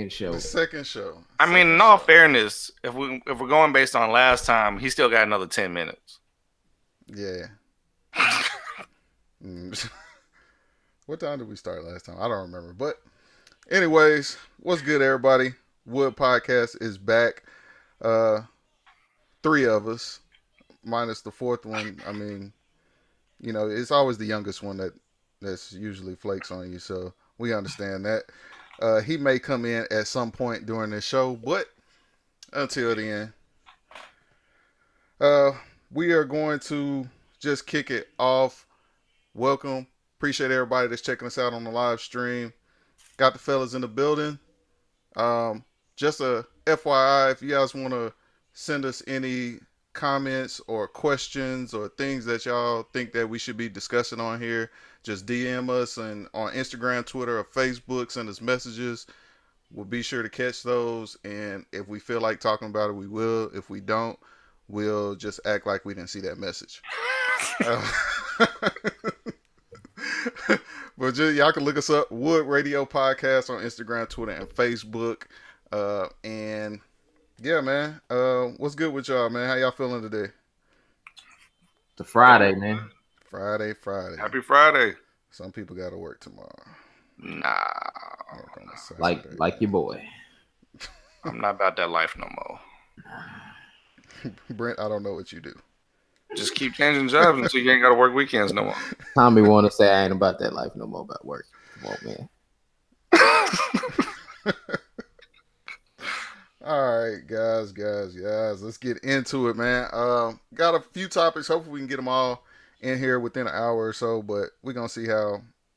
show. The second show. I mean, in all fairness, if we're going based on last time, he still got another 10 minutes. Yeah. What time did we start last time? I don't remember. But anyways, what's good, everybody? Wood Podcast is back. 3 of us, minus the 4th one. I mean, you know, it's always the youngest one that's usually flakes on you, so we understand that. He may come in at some point during this show, but until then, we are going to just kick it off. Welcome. Appreciate everybody that's checking us out on the live stream. Got the fellas in the building. Just a FYI, if you guys want to send us any comments or questions or things that y'all think that we should be discussing on here, just DM us and on Instagram, Twitter, or Facebook. Send us messages. We'll be sure to catch those, and if we feel like talking about it, we will. If we don't, we'll just act like we didn't see that message. But y'all can look us up, Wood Radio Podcast, on Instagram, Twitter, and Facebook. And yeah, man, what's good with y'all, man? How y'all feeling today? It's a Friday, man. Friday. Happy Friday. Some people got to work tomorrow. Nah. Like your boy. I'm not about that life no more. Brent, I don't know what you do. Just keep changing jobs until you ain't got to work weekends no more. Tommy want to say I ain't about that life no more about work. Come on, man. All right, guys, let's get into it, man. Got a few topics. Hopefully we can get them all in here within an hour or so, but we're gonna see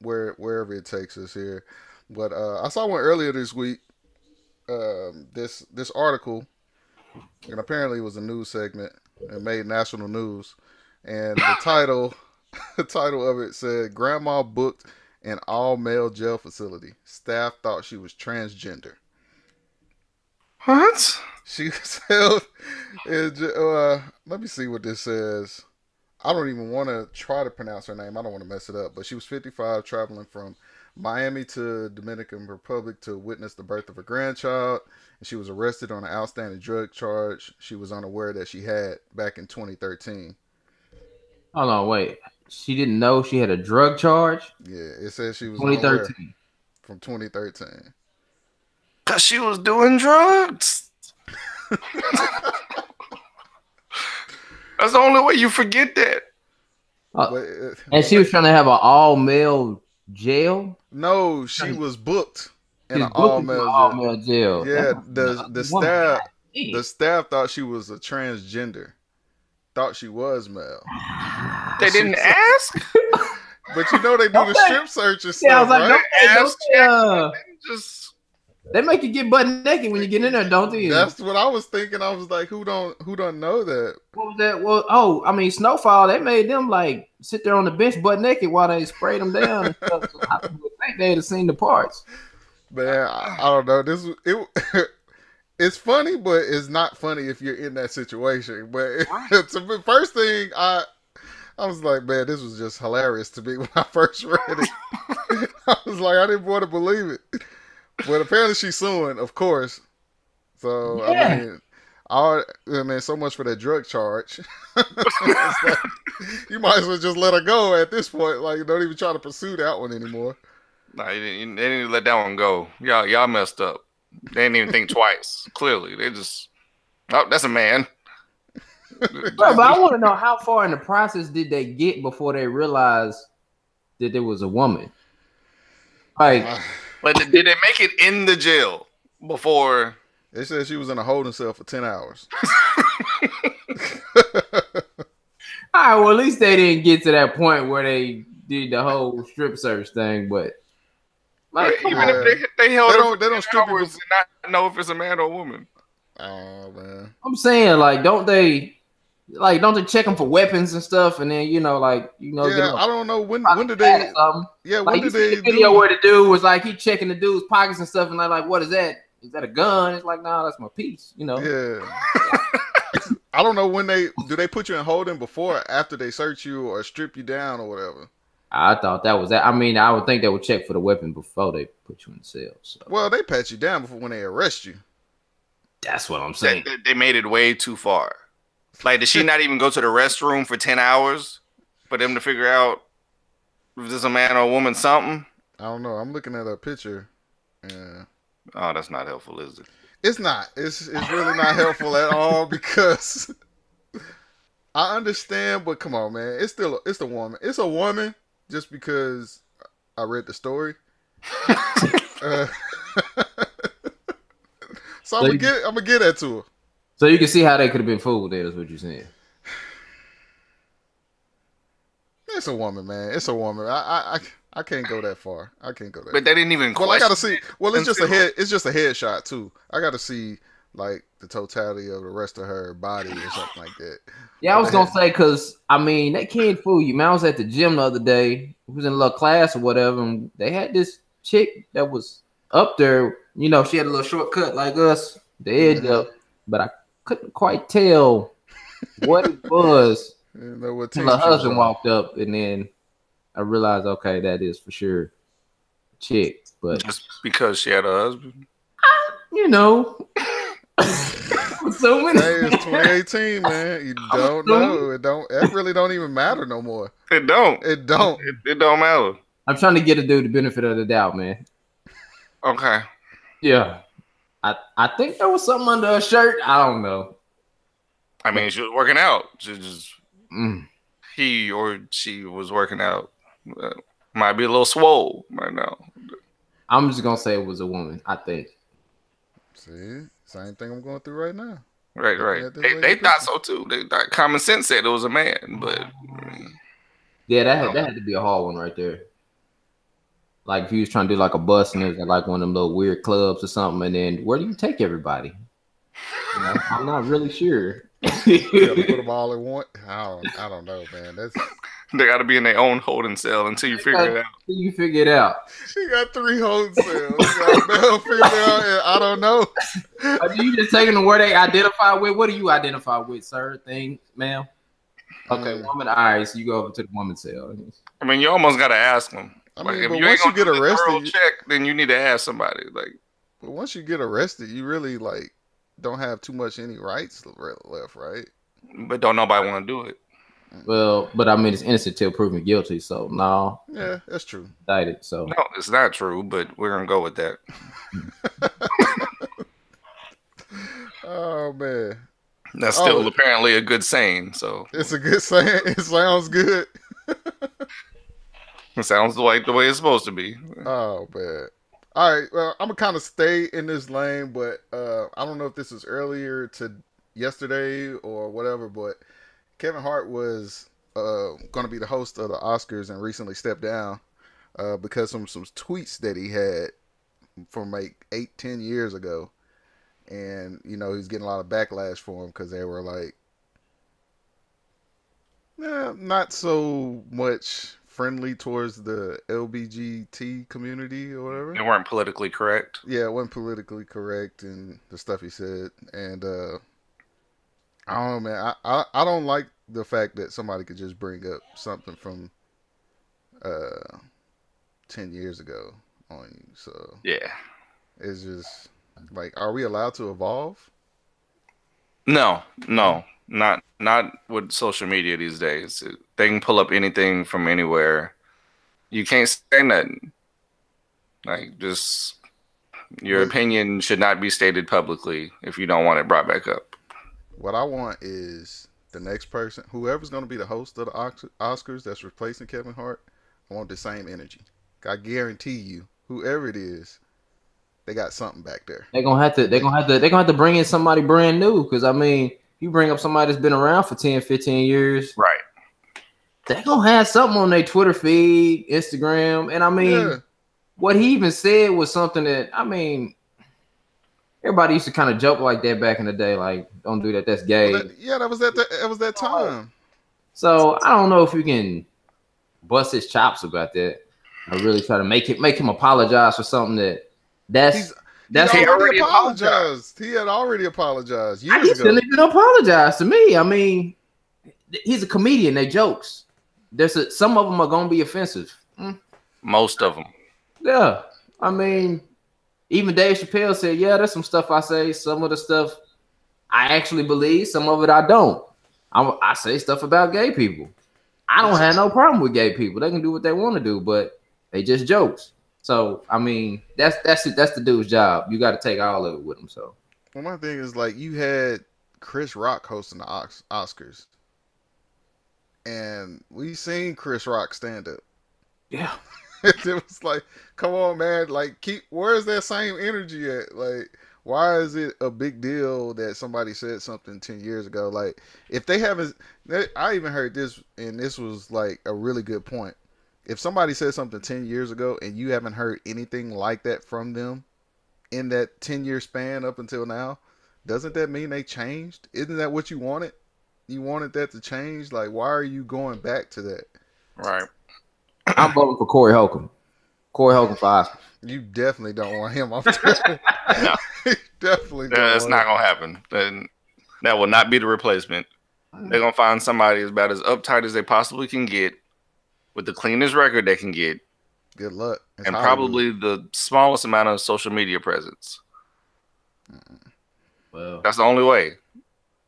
wherever it takes us here. But I saw one earlier this week. This article, and apparently it was a news segment. It made national news, and the title of it said, "Grandma booked an all-male jail facility. Staff thought she was transgender." What? She was held. Let me see what this says. I don't even want to try to pronounce her name. I don't want to mess it up. But she was 55, traveling from Miami to Dominican Republic to witness the birth of her grandchild. And she was arrested on an outstanding drug charge she was unaware that she had back in 2013. Hold on, wait. She didn't know she had a drug charge? Yeah, it says she was 2013. From 2013. Because she was doing drugs. That's the only way you forget that. And she was trying to have an all-male jail? No, she was booked in an all-male jail. Yeah, the staff thought she was a transgender. Thought she was male. They didn't ask? But you know they do the strip search and stuff, I was like, right? They make you get butt naked when you get in there, don't they? That's what I was thinking. I was like, who don't know that? What was that? Well, I mean, Snowfall, they made them like sit there on the bench butt naked while they sprayed them down and stuff. So I would think they'd have seen the parts. Man, I don't know. It's funny, but it's not funny if you're in that situation. But the first thing I was like, man, this was just hilarious to me when I first read it. I was like, I didn't want to believe it. But apparently she's suing, of course. So, yeah. I mean, so much for that drug charge. Like, you might as well just let her go at this point. Like, don't even try to pursue that one anymore. Nah, they didn't let that one go. Y'all messed up. They didn't even think twice. Clearly, they just, oh, that's a man. But I want to know, how far in the process did they get before they realized that there was a woman? Like, but did they make it in the jail before? They said she was in a holding cell for 10 hours. All right, well, at least they didn't get to that point where they did the whole strip search thing, but like, even if they held her, they don't strip hours and not know if it's a man or a woman. Oh man, I'm saying, like, don't they check them for weapons and stuff, and then Yeah, I don't know when did they? Yeah, when did they? The video where the dude was like, he checking the dude's pockets and stuff, and they're like, what is that? Is that a gun? It's like, nah, that's my piece, Yeah. I don't know when they put you in holding before or after they search you or strip you down or whatever. I thought that was that. I mean, I would think they would check for the weapon before they put you in the cell. So. Well, they pat you down before when they arrest you. That's what I'm saying. They made it way too far. Like, did she not even go to the restroom for 10 hours for them to figure out if this a man or a woman something? I don't know. I'm looking at a picture. Yeah. Oh, that's not helpful, is it? It's not. It's really not helpful at all because I understand, but come on, man. It's a woman. It's a woman just because I read the story. So I'm gonna get that to her. So you can see how they could have been fooled. There is what you're saying. It's a woman, man. It's a woman. I can't go that far. I can't go that. But they didn't even. Well, I gotta see. Well, it's just a head. It's just a headshot too. I gotta see like the totality of the rest of her body or something like that. Yeah, I was gonna say because I mean they can't fool you. Man, I was at the gym the other day. We was in a little class or whatever, and they had this chick that was up there. You know, she had a little shortcut like us, the edge up, but I couldn't quite tell what it was. Until her husband walked up, and then I realized, okay, that is for sure a chick. But just because she had a husband, you know. So many. Hey, it's 2018, man. You don't know. It really don't even matter no more. It don't. It don't matter. I'm trying to get a dude the benefit of the doubt, man. Okay. Yeah. I think there was something under her shirt. I don't know. I mean, she was working out. He or she was working out. Might be a little swole right now. I'm just gonna say it was a woman. I think. See, same thing I'm going through right now. Right. They thought so too. They thought common sense said it was a man, but yeah, that had to be a hard one right there. Like if you was trying to do like a bus and it was at like one of them little weird clubs or something, and then where do you take everybody? You know, I'm not really sure. Put them all in one. I don't know, man. They got to be in their own holding cell until you figure it out. Until you figure it out. She got 3 holding cells. She got male, female, and I don't know. Are you just taking them where they identify with? What do you identify with, sir? Thing, ma'am. Okay, woman. All right, so you go over to the woman's cell. I mean, you almost got to ask them. I mean, like, but if you once you get arrested, then you need to ask somebody. Like, but once you get arrested, you really like don't have too much any rights left, right? But don't nobody want to do it. Well, but I mean, it's innocent till proven guilty, so no. Yeah, that's true. Indicted, so no, it's not true, but we're gonna go with that. Oh man, that's still apparently a good saying. So it's a good saying. It sounds good. It sounds like the way it's supposed to be. Oh man. All right. Well, I'm gonna kind of stay in this lane, but I don't know if this was earlier to yesterday or whatever, but Kevin Hart was going to be the host of the Oscars and recently stepped down because of some tweets that he had from like 8-10 years ago. And, you know, he's getting a lot of backlash for him because they were like, not so much friendly towards the LBGT community or whatever. They weren't politically correct. Yeah, it wasn't politically correct and the stuff he said. And I don't know, man. I don't like the fact that somebody could just bring up something from 10 years ago on you. So yeah, it's just like, are we allowed to evolve? No, not with social media these days. They can pull up anything from anywhere. You can't say nothing. Like, just your opinion should not be stated publicly if you don't want it brought back up. What I want is the next person, whoever's going to be the host of the Oscars that's replacing Kevin Hart, I want the same energy. I guarantee you, whoever it is, they got something back there. They're gonna have to bring in somebody brand new. Because I mean, you bring up somebody that's been around for 10, 15 years, right? They're gonna have something on their Twitter feed, Instagram, and I mean, what he even said was something that I mean, everybody used to kind of joke like that back in the day, like, "Don't do that, that's gay." Well, that was that time. So I don't know if you can bust his chops about that. I really try to make him apologize for something that's he already apologized. He had already apologized years ago. He didn't even apologize to me. I mean, he's a comedian. They jokes, some of them are gonna be offensive. Most of them. Yeah, I mean, even Dave Chappelle said, "Yeah, there's some stuff I say. Some of the stuff I actually believe. Some of it I don't. I say stuff about gay people. I don't have no problem with gay people. They can do what they want to do, but they just jokes. So I mean, that's the dude's job. You got to take all of it with him. So, well, my thing is like you had Chris Rock hosting the Oscars, and we seen Chris Rock stand up. yeah, It was like, come on, man, like where's that same energy at? Like, why is it a big deal that somebody said something 10 years ago? Like, if they haven't, I even heard this, and this was like a really good point. If somebody said something 10 years ago and you haven't heard anything like that from them in that 10-year span up until now, doesn't that mean they changed? Isn't that what you wanted? You wanted that to change? Like, why are you going back to that? Right. I'm voting for Corey Holcomb. Corey Holcomb for Oscar. You definitely don't want him off there. No. Definitely don't. That's not gonna happen. Then that will not be the replacement. They're gonna find somebody about as uptight as they possibly can get, with the cleanest record they can get. Good luck. It's and Hollywood. probably the smallest amount of social media presence. Well, that's the only way.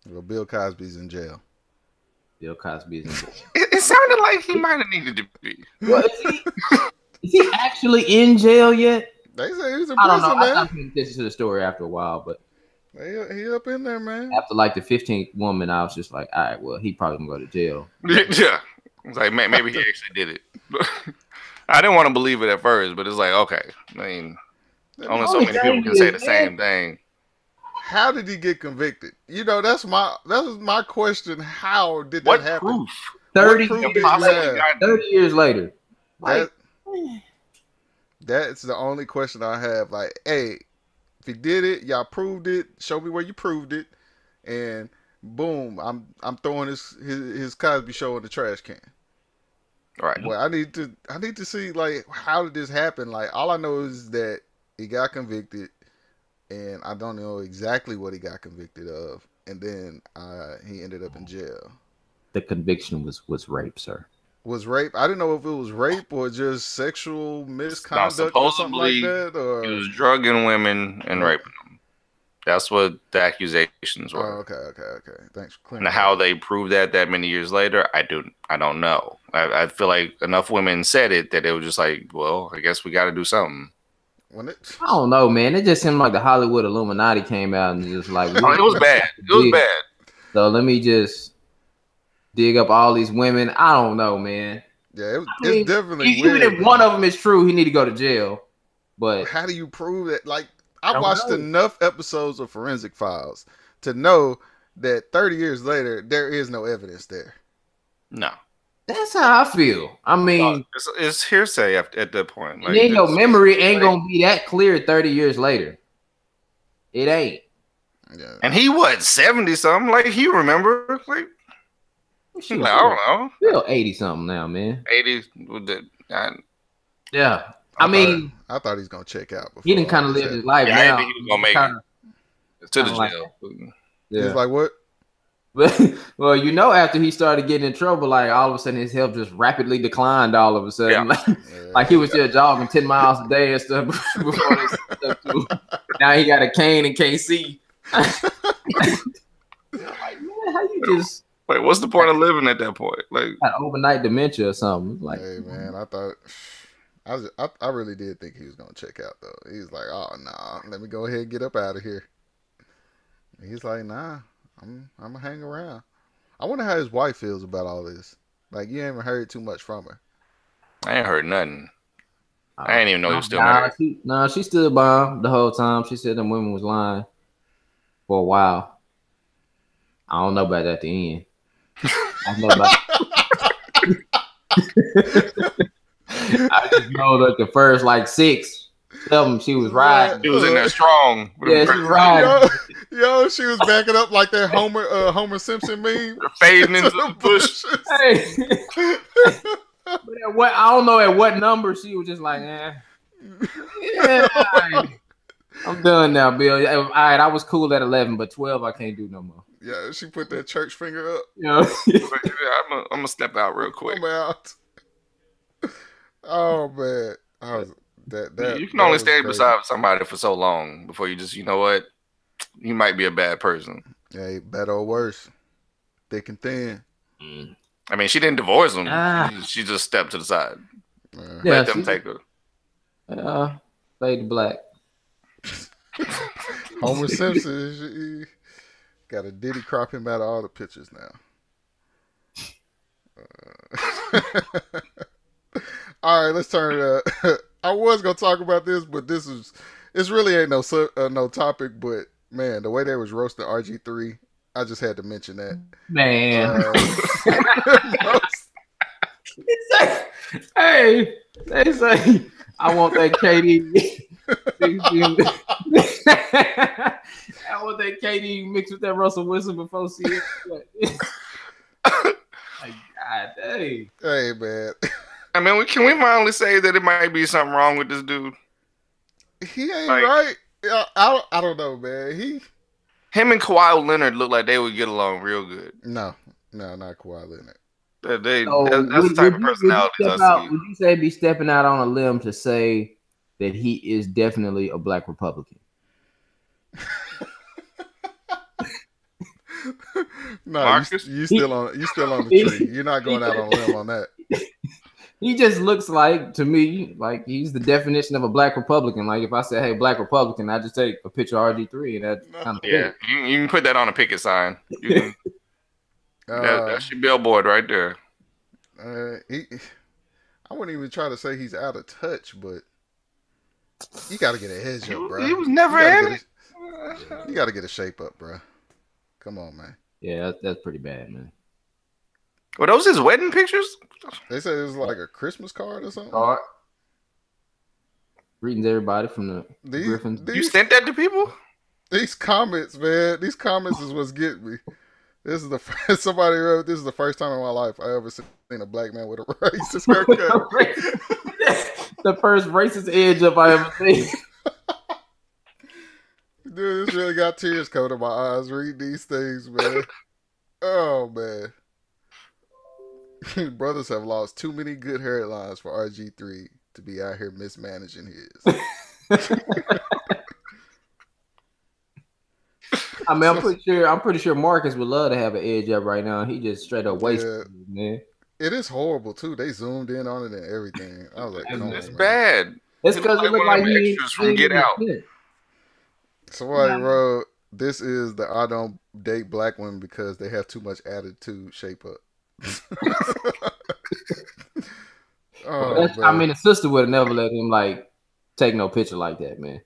Well, Bill Cosby's in jail. Bill Cosby's in jail. It sounded like he might have needed to be. Well, is he actually in jail yet? They say he was in prison, I don't know. man. I stopped paying attention to the story after a while, but he up in there, man. after like the 15th woman, I was just like, all right, well, he probably gonna go to jail. Yeah, it's like maybe he actually did it. I didn't want to believe it at first, but it's like, okay. I mean, only so many people can say the same thing. How did he get convicted? You know, that was my question. How did that happen? Proof? 30 years later. That's the only question I have. Like, hey, if he did it, y'all proved it. Show me where you proved it, and boom, I'm throwing his Cosby Show in the trash can. Right. Well, I need to see, like, how did this happen? Like, all I know is that he got convicted, and I don't know exactly what he got convicted of, and then he ended up in jail. The conviction was rape, sir. Was rape? I didn't know if it was rape or just sexual misconduct or something like that. Or he was drugging women and raping them. That's what the accusations were. Oh, okay. Thanks for clearing. And how they proved that many years later, I don't know. I feel like enough women said it that it was just like, well, I guess we got to do something. I don't know, man. It just seemed like the Hollywood Illuminati came out and just like, it was bad. It was bad. So let me just dig up all these women. I don't know, man. Yeah, it's definitely even weird. If one of them is true, he need to go to jail. But how do you prove that? Like, I watched enough episodes of Forensic Files to know that 30 years later, there is no evidence there. No. That's how I feel. I mean, it's hearsay at that point. Like, then your memory ain't gonna be that clear 30 years later. It ain't. Yeah. And he was 70 something. Like, he remember. Like, I don't know. Still 80 something now, man. 80. Yeah. I thought he was gonna check out. He didn't kind of live his life now. I think he was gonna make it to the jail. Yeah. He's like, what? Well, you know, after he started getting in trouble, like all of a sudden his health just rapidly declined. All of a sudden, like he was just jogging 10 miles a day and stuff before this stuff too. Now he got a cane and can't see. Like, man, how you just? Wait, what's the point of living at that point? Like overnight dementia or something? Like, hey man, I really did think he was gonna check out though. He's like, oh nah, let me go ahead and get up out of here. He's like, nah, I'm gonna hang around. I wonder how his wife feels about all this. Like, you haven't heard too much from her. I ain't heard nothing. I didn't even know he was still married. She stood by him the whole time. She said them women was lying for a while. I don't know about at the end. I know about. I just know that the first like 6 of them she was riding. She was in there strong. Yeah, she was riding. Yo, she was backing up like that Homer Simpson meme. Fading into the bush. Hey. But I don't know at what number she was just like, yeah, all right. I'm done now, Bill. All right, I was cool at 11, but 12 I can't do no more. Yeah, she put that church finger up. Yeah. I'm gonna step out real quick. I'm out. Oh man, You can that only was stay crazy. beside somebody for so long before you just, you know what? He might be a bad person. Hey, better or worse, thick and thin. I mean, she didn't divorce him. Ah. She just stepped to the side. Yeah. Let them take her. Fade black. Homer Simpson got a Diddy crop him out of all the pictures now. All right, let's turn it up. I was gonna talk about this, but it's really ain't no topic. But man, the way they was roasting RG3, I just had to mention that. Man. Hey, they say I want that KD. I want that KD mixed with that Russell Wilson before seeing it. Like, God dang. Hey man. I mean, can we finally say that it might be something wrong with this dude? He ain't right. I don't know, man. Him and Kawhi Leonard look like they would get along real good. No, not Kawhi Leonard. That's the type of personalities I see. Would you say be stepping out on a limb to say that he is definitely a black Republican? No, Marcus? you still on the tree. You're not going out on a limb on that. He just looks like, to me, like he's the definition of a black Republican. Like if I say, "Hey, black Republican," I just take a picture of RG3 and that kind of you can put that on a picket sign. You can, that's your billboard right there. I wouldn't even try to say he's out of touch, but you got to get a hedge up, bro. He was never in it. You got to get a shape up, bro. Come on, man. Yeah, that's pretty bad, man. Were those his wedding pictures? They said it was like a Christmas card or something. Greetings, everybody from the Griffins. You sent that to people? These comments, man. These comments is what's getting me. This is somebody wrote, "This is the first time in my life I ever seen a black man with a racist haircut." The first racist edge up I ever seen. Dude, this really got tears coming to my eyes reading these things, man. Oh man. Brothers have lost too many good hairlines for RG3 to be out here mismanaging his. I mean, I'm pretty sure Marcus would love to have an edge up right now. He just straight up wasted, man. It is horrible too. They zoomed in on it and everything. I was like, it's bad. It's because it looked like he from Get Out. Somebody wrote, "This is the I don't date black women because they have too much attitude shape up." I mean, the sister would have never let him like take no picture like that, man.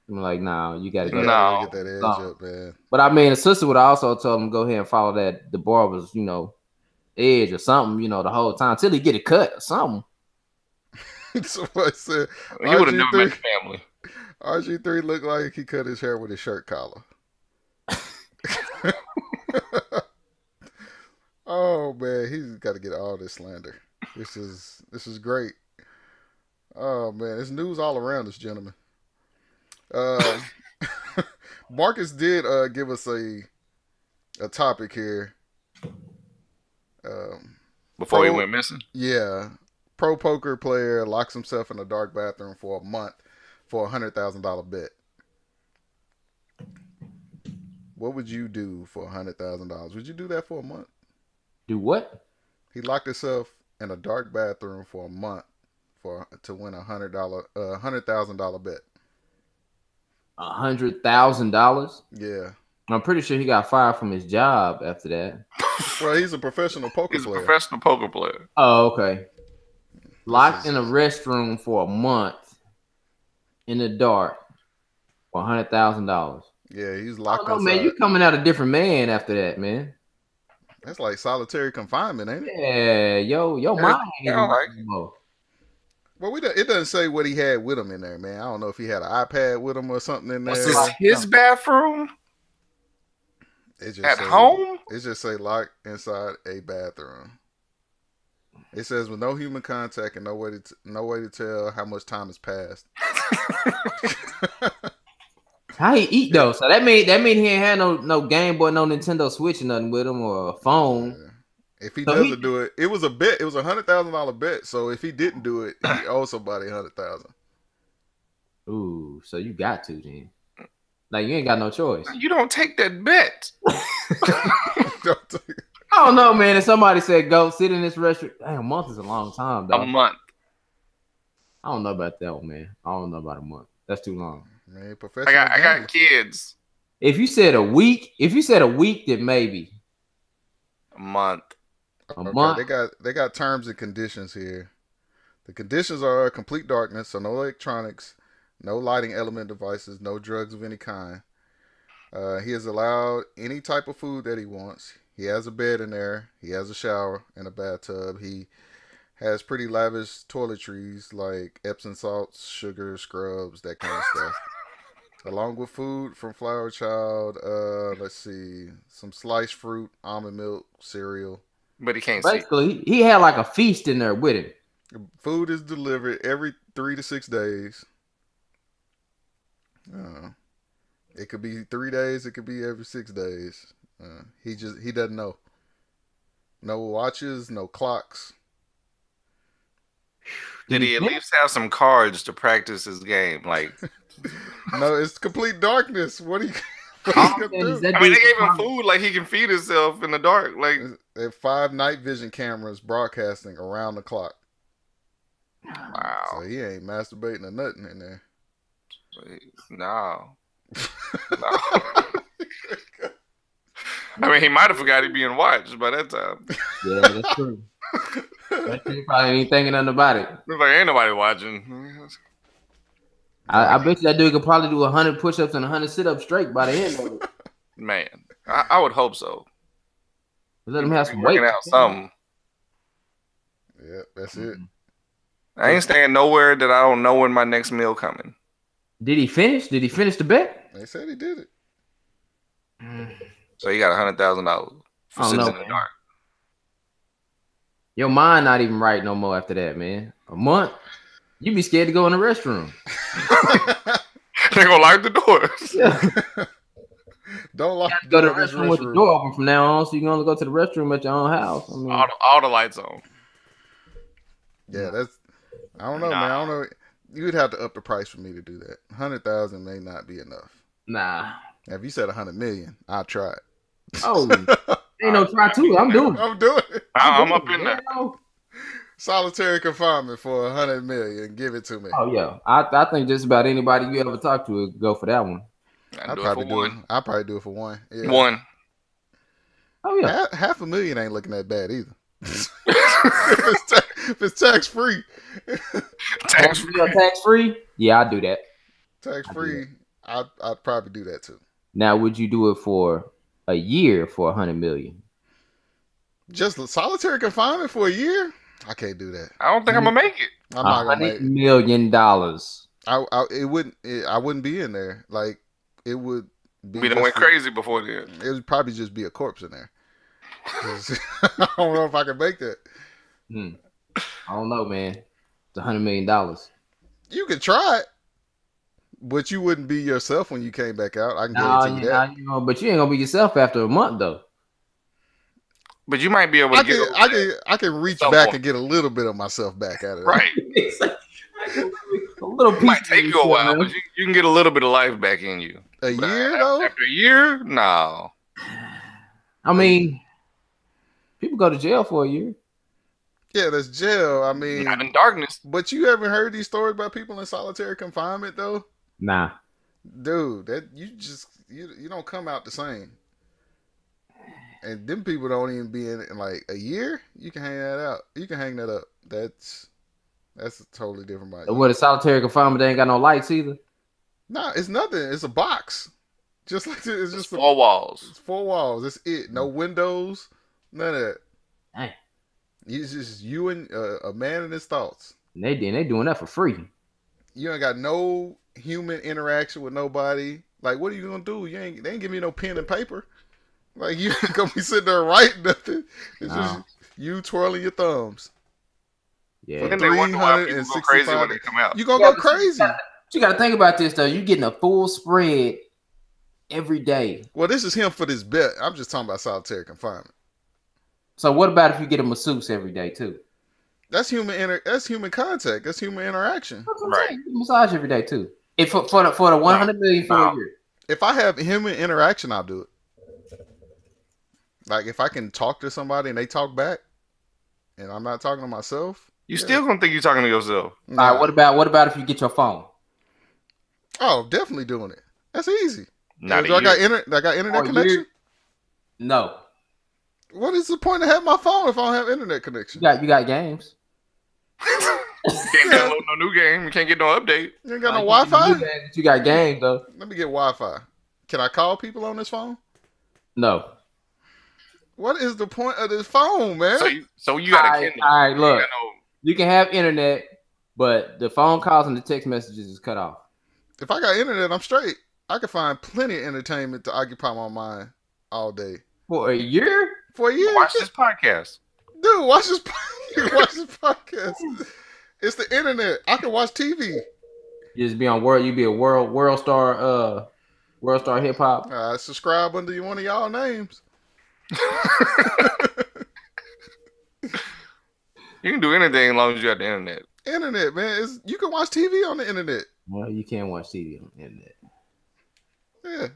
I'm like, nah, you gotta get that edge up, man. But I mean, the sister would also tell him go ahead and follow the barber's, edge or something, the whole time till he get it cut or something. Somebody said he would have never met the family. RG3 looked like he cut his hair with his shirt collar. Oh man, he's got to get all this slander. This is great. Oh man, it's news all around this gentleman. Marcus did give us a topic here. Before he went missing? Yeah. Pro poker player locks himself in a dark bathroom for a month for $100,000 bet. What would you do for $100,000? Would you do that for a month? Do what? He locked himself in a dark bathroom for a month to win $100,000 bet. $100,000? Yeah. I'm pretty sure he got fired from his job after that. Well, he's a professional poker player. He's a professional poker player. Oh, okay. Locked in a restroom for a month in the dark for $100,000. Yeah, he's locked inside. Man, you're coming out a different man after that, man. That's like solitary confinement, ain't it? Yeah, your mind ain't right. Well, it doesn't say what he had with him in there, man. I don't know if he had an iPad with him or something in there. Was this his bathroom? At home? It just say locked inside a bathroom. It says with no human contact and no way to tell how much time has passed. How he eat though? So that mean he ain't had no Game Boy, no Nintendo Switch or nothing with him or a phone. If he So doesn't do it, it was a bet. It was $100,000 bet. So if he didn't do it, he owes somebody $100,000. Ooh, so you got to then. Like you ain't got no choice. You don't take that bet. I don't know, man. If somebody said go sit in this restaurant, dang, a month is a long time, though. A month. I don't know about that one, man. I don't know about a month. That's too long. Man, I got kids. If you said a week, then maybe a month. A month. They got terms and conditions here. The conditions are complete darkness, so no electronics, no lighting element devices, no drugs of any kind. He is allowed any type of food that he wants. He has a bed in there. He has a shower and a bathtub. He has pretty lavish toiletries like Epsom salts, sugar, scrubs, that kind of stuff. Along with food from Flower Child, let's see, some sliced fruit, almond milk, cereal. But he can't Basically, he had like a feast in there with him. Food is delivered every 3 to 6 days. It could be 3 days. It could be every 6 days. He doesn't know. No watches, no clocks. Did he at least have some cards to practice his game? Like, no, it's complete darkness. What are you gonna do? I mean, they gave him food like he can feed himself in the dark. Like, they have 5 night vision cameras broadcasting around the clock. Wow. So he ain't masturbating or nothing in there. No. I mean, he might have forgot he'd being watched by that time. Yeah, that's true. He probably ain't thinking nothing about it. Looks like ain't nobody watching. I bet you that dude could probably do 100 push-ups and 100 sit-ups straight by the end of it. Man, I would hope so. Let him have some weight. Out something. Yeah, that's it. I ain't staying nowhere that I don't know when my next meal coming. Did he finish? Did he finish the bet? They said he did it. So he got $100,000 for sitting in the dark. Your mind not even right no more after that, man. A month, you be scared to go in the restroom. They gonna lock the doors. Yeah. Don't lock the door. Go to the restroom with the door open from now on, so you can only go to the restroom at your own house. I mean, all the lights on. Yeah, that's. I don't know, man. I don't know. You would have to up the price for me to do that. 100,000 may not be enough. Nah. Now, if you said 100 million, I'll try it. Oh, ain't no try to. I'm doing it. I'm doing it. I'm up in there. Solitary confinement for 100 million. Give it to me. Oh yeah, I think just about anybody you ever talk to would go for that one. I'll probably do it for one. Yeah. One. Oh yeah. $500,000 ain't looking that bad either. if it's tax free. Tax free? Yeah, I'd do that. Tax free, I'd probably do that too. Now, would you do it for a year for 100 million? Just solitary confinement for a year? I can't do that. I don't think I'm gonna make it. I'm not gonna make it. $100 million. I wouldn't be in there. Like it would be. We done went crazy before then. It would probably just be a corpse in there. I don't know if I can make that. I don't know, man. It's $100 million. You could try it, but you wouldn't be yourself when you came back out. I can guarantee you that. But you ain't gonna be yourself after a month, though. But you might be able to I can reach back and get a little bit of myself back out of it. Right. A little piece. It might take you a while, but you can get a little bit of life back in you. A year, though? After a year? No. I mean, people go to jail for a year. Yeah, that's jail. I mean, not in darkness. But you haven't heard these stories about people in solitary confinement, though? Nah. Dude, that you don't come out the same. And them people don't even be in like a year. You can hang that out. You can hang that up. That's a totally different body. What, a solitary confinement? They ain't got no lights either. Nah, it's nothing. It's a box. Just like it's just 4 walls. It's 4 walls. That's it. No windows. None of that. Dang. It's just you and a man and his thoughts. And they doing that for free. You ain't got no human interaction with nobody. Like, what are you gonna do? They ain't give me no pen and paper. Like, you ain't gonna be sitting there writing nothing. It's just you twirling your thumbs. Yeah. For 365 crazy when they come out. You gonna go crazy. You gotta think about this though. You getting a full spread every day. Well, this is him for this bet. I'm just talking about solitary confinement. So what about if you get a masseuse every day too? That's human. That's human contact. That's human interaction. That's what I'm saying. You massage every day too. If for the 100 million for a year. If I have human interaction, I'll do it. Like if I can talk to somebody and they talk back, and I'm not talking to myself, you still gonna think you're talking to yourself. Nah. All right, what about if you get your phone? Oh, definitely doing it. That's easy. Not Do I got internet connection? No. What is the point of having my phone if I don't have internet connection? You got games. Can't download no new game. You can't get no update. You ain't got no Wi-Fi? You got games though. Let me get Wi-Fi. Can I call people on this phone? No. What is the point of this phone, man? So you got a Kindle. All right, look. You can have internet, but the phone calls and the text messages is cut off. If I got internet, I'm straight. I can find plenty of entertainment to occupy my mind all day. For a year? For a year? Watch this podcast. Dude, watch this podcast. It's the internet. I can watch TV. You just be on you be a world star hip hop. Subscribe under one of y'all names. You can do anything as long as you got the internet. Internet, man. You can watch TV on the internet. Well, you can't watch TV on the internet. Yeah.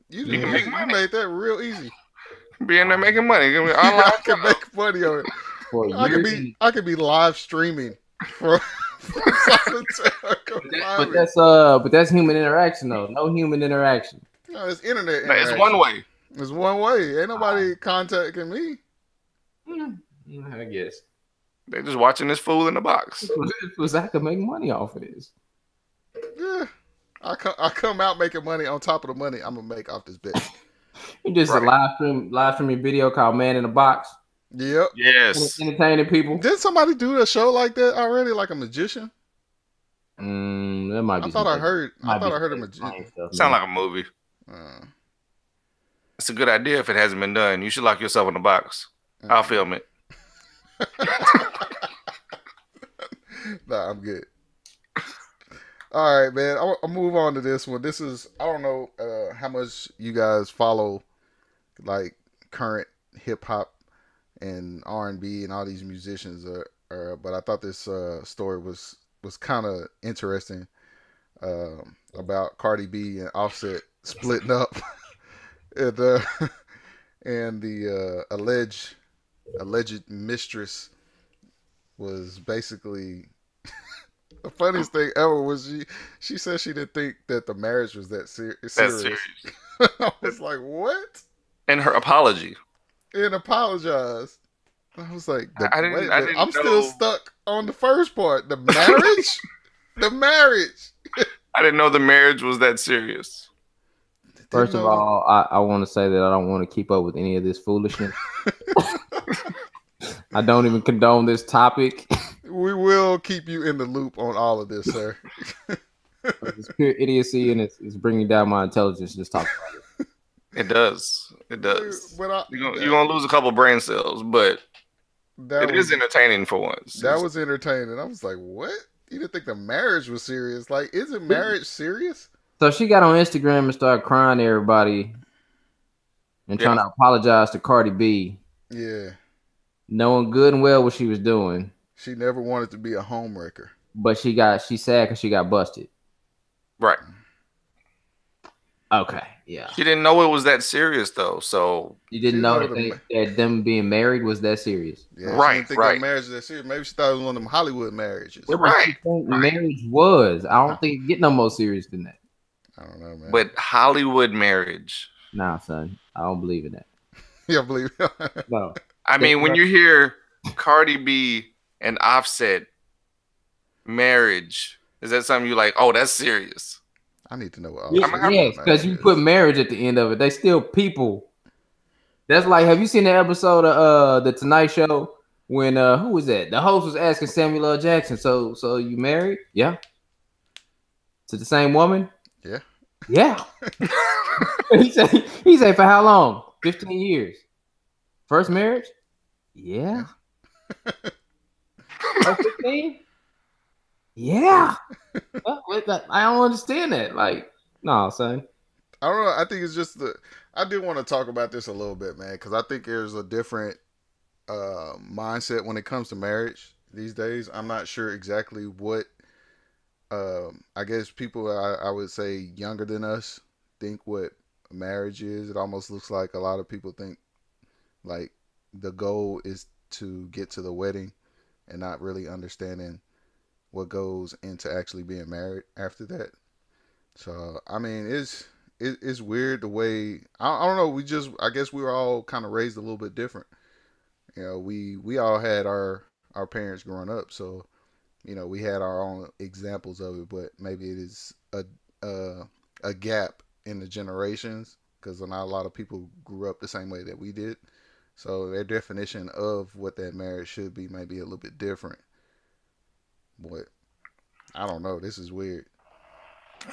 You made that real easy. Be in there making money. I can make money on it. I could be live streaming for but that's human interaction though. No human interaction. No, it's internet interaction. It's one way. It's one way. Ain't nobody contacting me. I guess. They just watching this fool in the box. I could make money off of this. Yeah. I come out making money on top of the money I'm gonna make off this bitch. You just a live streaming video called Man in a Box. Yep. Yes. Entertaining people. Did somebody do a show like that already, like a magician? That might be. I thought I heard a magician. Sound like a movie. It's a good idea if it hasn't been done. You should lock yourself in a box. I'll film it. Nah, I'm good. All right, man. I'll move on to this one. This is, I don't know how much you guys follow like current hip hop and R&B and all these musicians but I thought this story was kind of interesting about Cardi B and Offset splitting up and the alleged mistress was basically the funniest thing ever was she said she didn't think that the marriage was that serious. I was like, what? And her apology. And apologized. I was like, I'm still stuck on the first part. The marriage? The marriage. I didn't know the marriage was that serious. First of all, I want to say that I don't want to keep up with any of this foolishness. I don't even condone this topic. We will keep you in the loop on all of this, sir. It's pure idiocy, and it's bringing down my intelligence just talking about it. It does. It does. But you're going to lose a couple brain cells, but it is entertaining for once. That was entertaining. I was like, what? You didn't think the marriage was serious? Like, isn't marriage serious? So she got on Instagram and started crying to everybody and trying to apologize to Cardi B. Yeah. Knowing good and well what she was doing. She never wanted to be a homewrecker. But she's sad because she got busted. Right. Okay, yeah. She didn't know it was that serious, though. So you didn't know that them being married was that serious. Yeah, right. She didn't think that marriage was that serious. Maybe she thought it was one of them Hollywood marriages. Right. Marriage was. I don't think it get no more serious than that. I don't know, man. But Hollywood marriage. Nah, son. I don't believe in that. Yeah, I believe it. No. I mean, when you hear Cardi B and Offset marriage, is that something you like, oh, that's serious? I need to know what yes, because you put marriage at the end of it. They still people. That's like, have you seen the episode of The Tonight Show when who was that? The host was asking Samuel L. Jackson, so you married? Yeah. To the same woman? Yeah. Yeah. he said for how long? 15 years. First marriage? Yeah. 15? Yeah. I don't understand that. Like, no, son. I don't know. I think it's just the. I did want to talk about this a little bit, man, because I think there's a different mindset when it comes to marriage these days. I'm not sure exactly what. I guess people I would say younger than us think what marriage is. It almost looks like a lot of people think like the goal is to get to the wedding and not really understanding what goes into actually being married after that. So I mean, it's weird the way I don't know. We just I guess we were all kind of raised a little bit different. You know, we all had our parents growing up, so you know we had our own examples of it. But maybe it is a a gap in the generations because not a lot of people grew up the same way that we did. So their definition of what that marriage should be might be a little bit different. But I don't know. This is weird.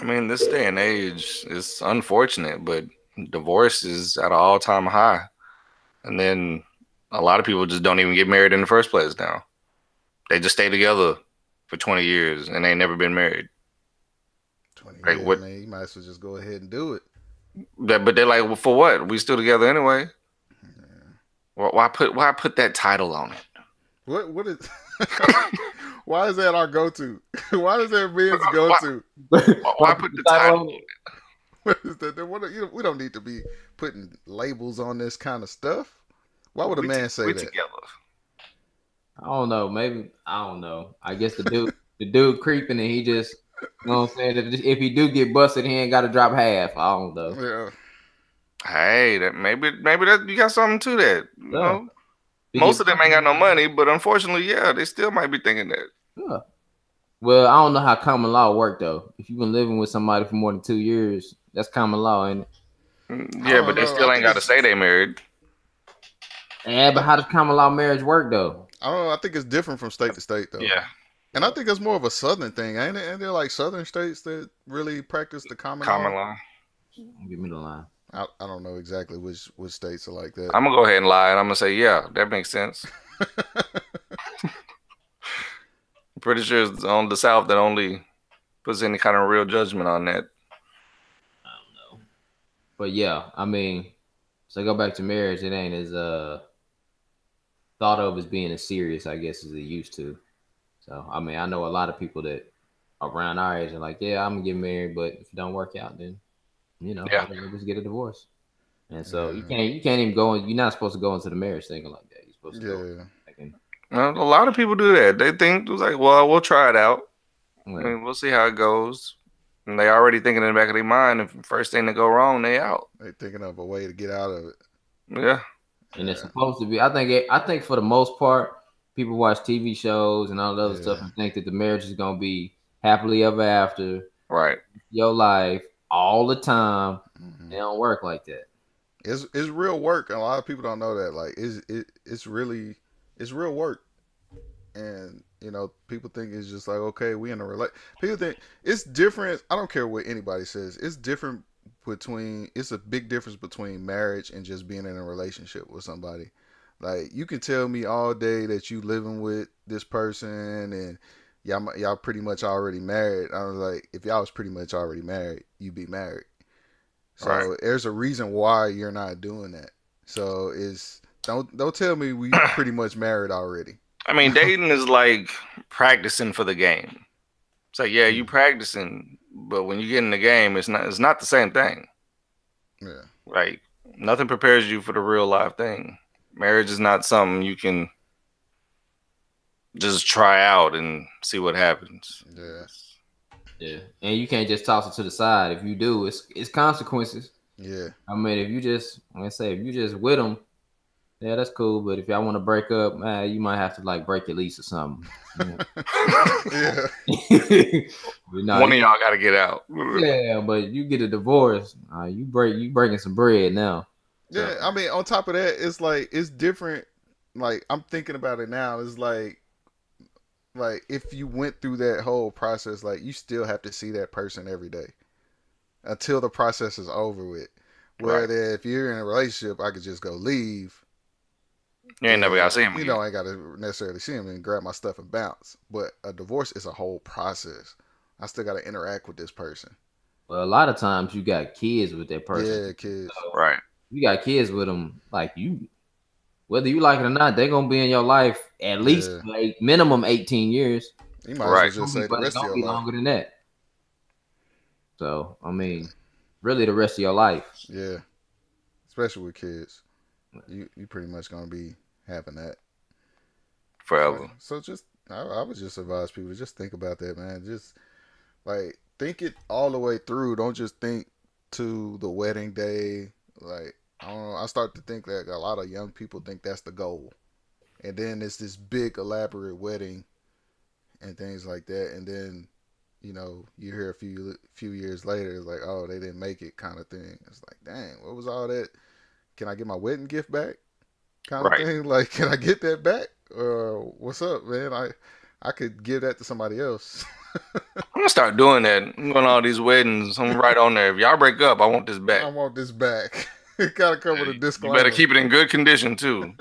I mean, this day and age is unfortunate, but divorce is at an all-time high. And then a lot of people just don't even get married in the first place now. They just stay together for 20 years and they ain't never been married. 20 Like years, what? man. You might as well just go ahead and do it. But they're like, well, for what? We still together anyway. Yeah. Why put that title on it? What is? Why is that our go-to? Why is that men's Why, go-to? why put the title on it? What is that? We don't need to be putting labels on this kind of stuff. Why would a man say we that? Together. I don't know. Maybe I don't know. I guess the dude creeping and he just, you know what I'm saying. If he do get busted, he ain't got to drop half. I don't know. Yeah. Hey, that maybe that you got something to that. You Yeah. know, most of them ain't got no money, but unfortunately, yeah, they still might be thinking that. Yeah. Well, I don't know how common law work though. If you've been living with somebody for more than 2 years, that's common law, ain't it? Yeah, but they know. still ain't got to say they married. Yeah, but how does common law marriage work though? I don't know. I think it's different from state to state though. Yeah. And I think it's more of a southern thing, ain't it? And they're like southern states that really practice the common law. Give me the line. I don't know exactly which states are like that. I'm gonna go ahead and lie, and I'm gonna say, yeah, that makes sense. I'm pretty sure it's on the South that only puts any kind of real judgment on that. I don't know. But yeah, I mean, so go back to marriage, it ain't as thought of as being as serious, I guess, as it used to. So I mean, I know a lot of people that around our age are like, yeah, I'm gonna get married, but if it don't work out, then Yeah. I'd rather just get a divorce. And so Yeah. you can't even go. You're not supposed to go into the marriage thinking like that. You're supposed to go Yeah. thinking, A lot of people do that. They think it was like, well, we'll try it out. I well, mean, we'll see how it goes. And they already thinking in the back of their mind, if the first thing to go wrong, they out. They thinking of a way to get out of it. Yeah. and it's supposed to be. I think for the most part, people watch TV shows and all the other stuff Yeah. and think that the marriage is gonna be happily ever after, Right. your life all the time. Mhm. It don't work like that. It's real work, and a lot of people don't know that. Like, it's really it's real work, and you know, people think it's just like okay, we in a relate. People think it's different. I don't care what anybody says. It's different between. It's a big difference between marriage and just being in a relationship with somebody. Like, you can tell me all day that you living with this person and y'all pretty much already married. I was like, if y'all was pretty much already married, you'd be married. Right. So there's a reason why you're not doing that. So it's don't tell me we pretty much married already. I mean, dating is like practicing for the game. It's like, yeah, you Mm. practicing, but when you get in the game, it's not the same thing. Yeah. Like, nothing prepares you for the real life thing. Marriage is not something you can just try out and see what happens. Yeah. Yeah, and you can't just toss it to the side. If you do, it's consequences. Yeah. I mean, if you just, like I say, if you just with them, yeah, that's cool. But if y'all want to break up, you might have to like break your lease or something. Yeah. But no, One of y'all got to get out. yeah, but you get a divorce, you breaking some bread now. Yeah. I mean, on top of that, it's like it's different. Like, I'm thinking about it now. It's like if you went through that whole process, like you still have to see that person every day until the process is over with. Where Right. that if you're in a relationship, I could just go leave. You ain't never got to see him You again. know, I ain't got to necessarily see him and grab my stuff and bounce. But a divorce is a whole process. I still got to interact with this person. Well, a lot of times you got kids with that person. Yeah, kids. So Right. you got kids with them, like you, whether you like it or not, they're gonna be in your life at least Yeah. like minimum 18 years. You might as Right. well just say the But it's rest of gonna your be life. longer than that. So I mean, really, the rest of your life. Yeah. Especially with kids. You pretty much gonna be having that. Forever. So just I would just advise people to just think about that, man. Just like think it all the way through. Don't just think to the wedding day. Like I don't know. I start to think that a lot of young people think that's the goal, and then it's this big elaborate wedding and things like that, and then you hear a few years later, it's like, oh, they didn't make it, kind of thing. It's like, dang, what was all that? Can I get my wedding gift back? Kind of Right. thing. Like, can I get that back? What's up, man? I could give that to somebody else. I'm gonna start doing that. I'm going to all these weddings. I'm right on there. If y'all break up, I want this back. I want this back. It gotta come with a You disclaimer. better keep it in good condition too.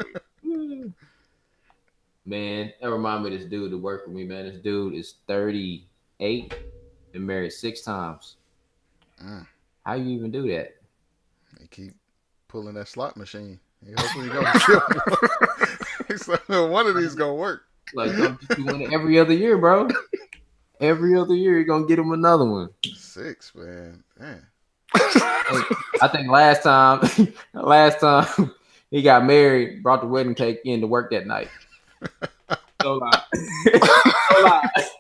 Man, that remind me of this dude that worked with me, man. This dude is 38, been married 6 times. How you even do that? They keep pulling that slot machine. Hopefully you're gonna kill one. One of these gonna work. Like, you win it every other year, bro. Every other year, you're gonna get him another one. 6, man. Damn. I think last time he got married, brought the wedding cake in to work that night. So lie.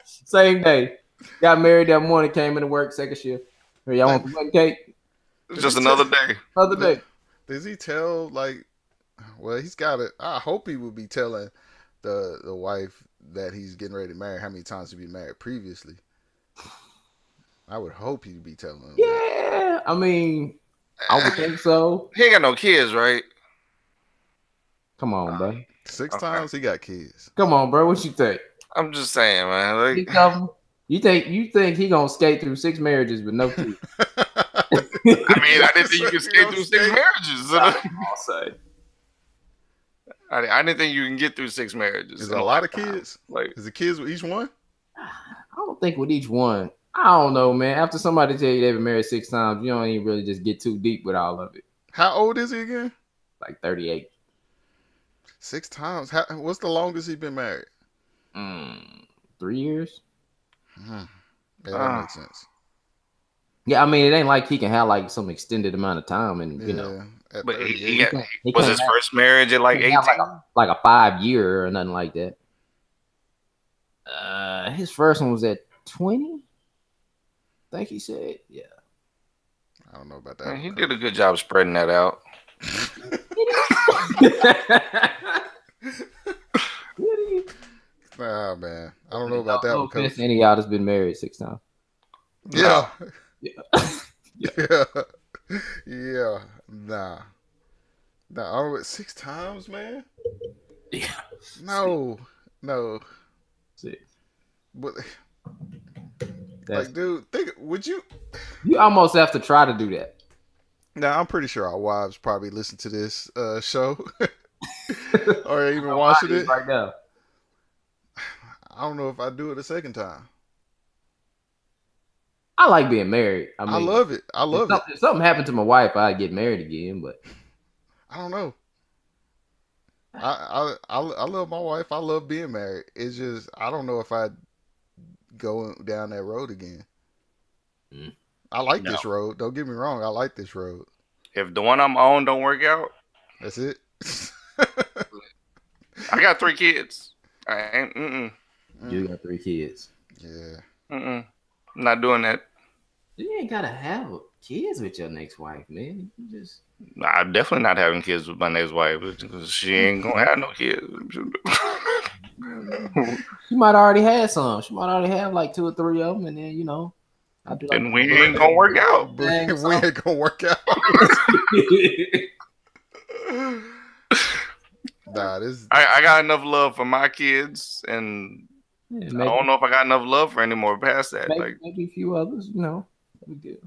Same day. Got married that morning, came into work, second shift. Hey, y'all want the wedding cake? It's just another day. Another day. Does he tell, like, well, he's got it. I hope he would be telling the wife that he's getting ready to marry how many times he'd been married previously. I would hope he'd be telling them. Yeah, I mean, I would think so. He ain't got no kids, right? Come on, bro. 6 times he got kids. Come on, bro. What you think? I'm just saying, man. Like, you think he gonna skate through 6 marriages with no kids? I mean, I didn't think you could skate through 6 marriages. I'll say. I didn't think you can get through 6 marriages. Is it a lot of kids? Like, is it kids with each one? I don't think with each one. I don't know, man. After somebody tell you they've been married 6 times, you don't even really just get too deep with all of it. How old is he again? Like 38. 6 times. What's the longest he's been married? 3 years. Yeah, that makes sense. Yeah, I mean, it ain't like he can have like some extended amount of time, and you know. But he was his first marriage at like 18? Like a 5-year or nothing like that. His first one was at 20. I think he said, yeah. I don't know about that. Man, he did a good job spreading that out. Nah, man. I don't know about that. No offense to any of y'all that's been married 6 times. Yeah. Yeah. Yeah. Nah. Nah, 6 times, man? Yeah. No. 6. But, like, dude, would you? You almost have to try to do that. Now, I'm pretty sure our wives probably listen to this show or even watching it right now. I don't know if I do it a second time. I like being married. I mean, I love it. If something happened to my wife, I'd get married again. But I don't know. I love my wife. I love being married. It's just I don't know if I'd go down that road again. I like this road. Don't get me wrong. I like this road. If the one I'm on don't work out, that's it. I got 3 kids. I ain't. You got 3 kids. Yeah. I'm not doing that. You ain't gotta have kids with your next wife, man. You just. I'm definitely not having kids with my next wife because she ain't gonna have no kids. She might already have some. She might already have like 2 or 3 of them, and then then we ain't gonna work out. We ain't gonna work out. I got enough love for my kids, and I don't know if I got enough love for any more past that. Maybe a few others, that'd be good.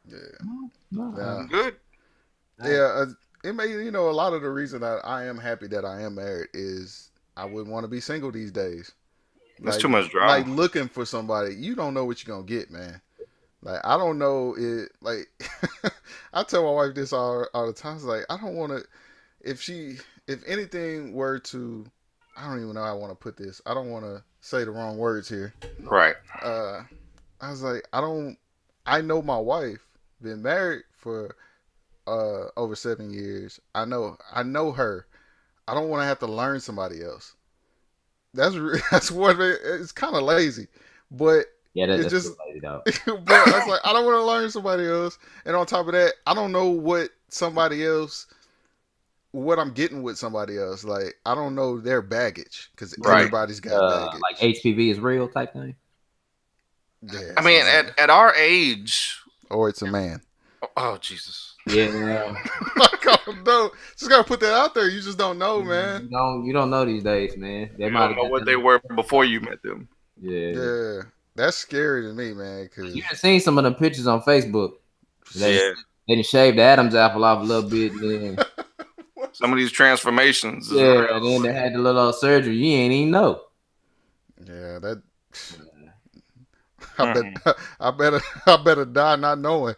Yeah. Good. Yeah, it may a lot of the reason that I am happy that I am married is I wouldn't want to be single these days. That's too much drama. Like looking for somebody, you don't know what you're gonna get, man. Like I don't know it. Like I tell my wife this all the time. It's like I don't want to. If anything were to, I don't even know how I want to put this. I don't want to say the wrong words here. Right. I was like, I don't. I know my wife. Been married for over 7 years. I know her. I don't want to have to learn somebody else. That's what it's kind of lazy, but Yeah, it's that's just. lazy, though. But I was like, I don't want to learn somebody else, and on top of that, I don't know what somebody else, what I'm getting with somebody else. Like I don't know their baggage because Right. everybody's got baggage. Like HPV is real type thing. Yeah, I mean, at our age, or it's a man. oh Jesus. Yeah, Like, I don't know. Just gotta put that out there. You just don't know, man. you don't know these days, man. They You might don't know what they were before you met them. Yeah, Yeah, that's scary to me, man. Cause you have seen some of the pictures on Facebook. They Yeah. didn't shave the Adam's apple off a little bit, and then Some of these transformations. Is yeah, real. and then they had the little surgery. You ain't even know. yeah, that. I better die not knowing.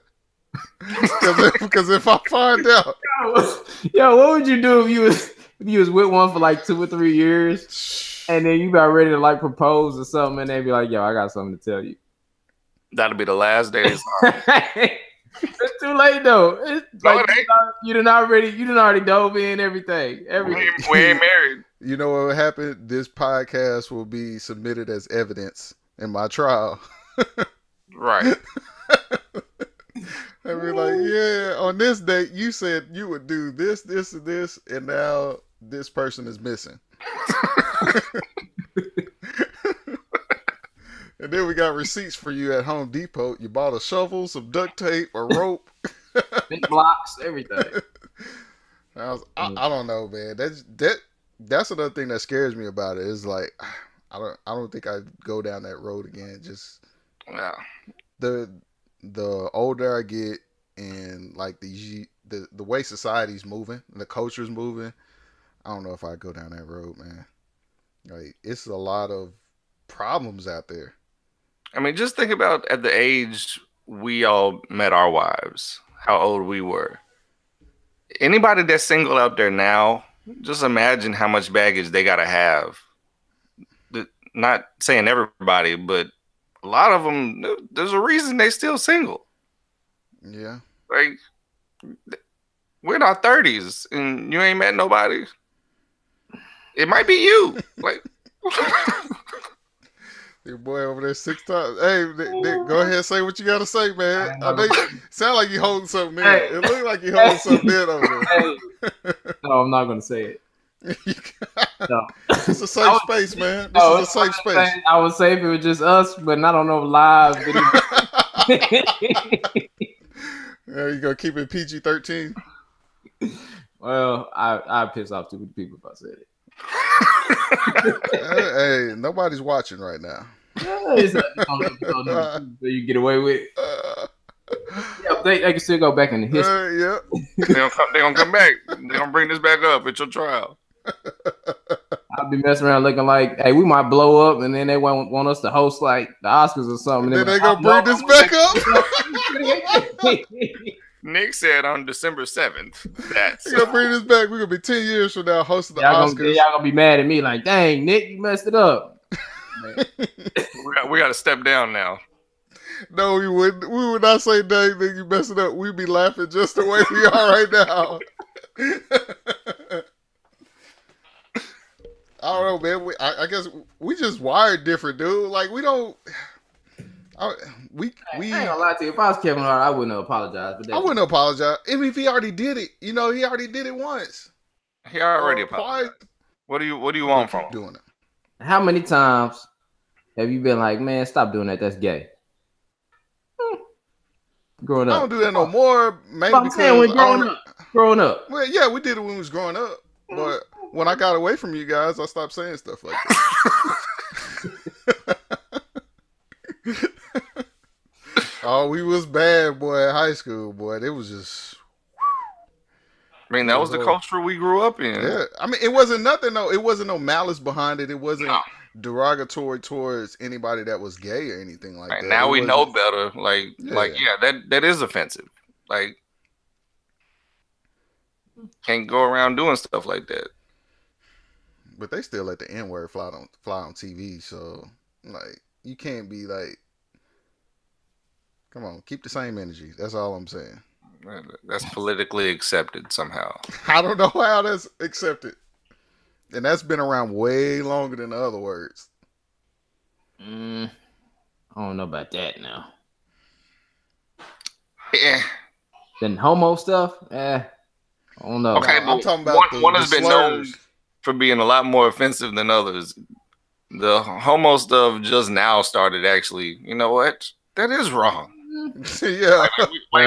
Because if I find out, Yo, what would you do if you was with one for like 2 or 3 years, and then you got ready to like propose or something, and they be like, "Yo, I got something to tell you." That'll be the last day. It's too late though. It's No, like it ain't. you done already dove in everything. We ain't married. you know what will happen? This podcast will be submitted as evidence in my trial. Right. And be like, yeah, on this date you said you would do this, this, and this, and now this person is missing. And then we got receipts for you at Home Depot. You bought a shovel, some duct tape, a rope, Big blocks, everything. I don't know, man. That's another thing that scares me about it. Is like I don't think I'd go down that road again. Just Yeah. the older I get and like the way society's moving, the culture's moving, I don't know if I'd go down that road, man. Like it's a lot of problems out there. I mean, just think about at the age we all met our wives, how old we were. Anybody that's single out there now, just imagine how much baggage they got to have. Not saying everybody, but a lot of them, there's a reason they still single. Yeah. Like, we're in our 30s and you ain't met nobody. It might be you. Like, your boy over there 6 times. Hey, Nick, go ahead and say what you got to say, man. I know you sound like you holding something in. Hey. It look like you holding something in over there. Hey. No, I'm not gonna say it. No. It's a safe space, man. This is a safe space. I would say if it was just us, but not on no live video. Yeah, you gonna keep it PG-13? Well, I piss off too many people if I said it. Hey, nobody's watching right now. So you get away with it. Yeah, they can still go back in the history. Yeah. they gonna come back. They're gonna bring this back up at your trial. I'll be messing around looking like, hey, we might blow up, and then they want us to host like the Oscars or something. And then they gonna bring this back up. Nick said on December 7th that We're gonna bring this back. We're gonna be 10 years from now hosting the Oscars. Y'all gonna be mad at me like, dang, Nick, you messed it up. we got to step down now. No, we wouldn't. We would not say, dang, Nick, you messed it up. We'd be laughing just the way we are right now. I don't know, man. I guess we just wired different, dude. Like we don't. I ain't gonna lie to you. If I was Kevin Hart, I wouldn't apologize. But I wouldn't apologize. I mean, if he already did it, he already did it once. He already apologized. What do you want from him? Doing it. How many times have you been like, man, stop doing that? That's gay. Growing up, I don't do that no more. Maybe I'm because saying when growing up. Well, yeah, we did it when we was growing up, but when I got away from you guys, I stopped saying stuff like that. Oh, we was bad, boy, at high school, boy. It was just. I mean, that was the culture we grew up in. Yeah, I mean, it wasn't nothing. No, it wasn't no malice behind it. It wasn't derogatory towards anybody that was gay or anything like that. Now we know better. That is offensive. Like, can't go around doing stuff like that. But they still let the N word fly on TV. So like, you can't be like, come on, keep the same energy. That's all I'm saying. That's politically accepted somehow. I don't know how that's accepted, and that's been around way longer than the other words. I don't know about that now. Yeah. Then homo stuff, I don't know. Okay, I'm talking about one has been known slurs. for being a lot more offensive than others. The homo stuff just now started actually. You know what? That is wrong. Yeah.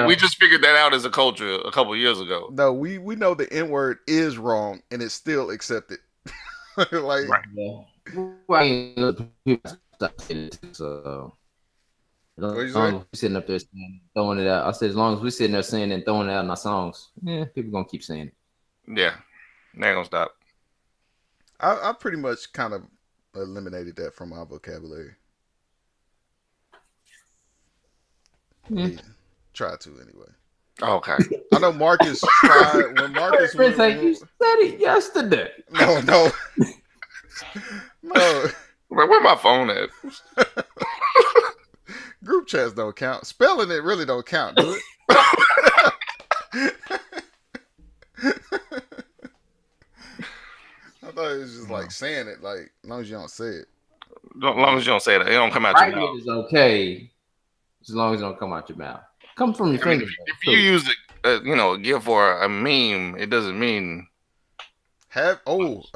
We just figured that out as a culture a couple years ago. No, we know the N word is wrong, and it's still accepted. Like, right. So as long as we sitting up there throwing it out, I said as long as we sitting there saying and throwing it out in our songs, people gonna keep saying it. Yeah, they ain't gonna stop. I pretty much kind of eliminated that from my vocabulary. Yeah, try to anyway. Okay. I know Marcus tried when Marcus you said it yesterday. No. Where my phone at? Group chats don't count. Spelling it really don't count, do it? I thought it was just like saying it, like as long as you don't say it. As long as you don't say it, it don't come out your mouth. It is okay, as long as it don't come out your mouth. Come from your fingers. If you use a GIF or a meme, it doesn't mean. Let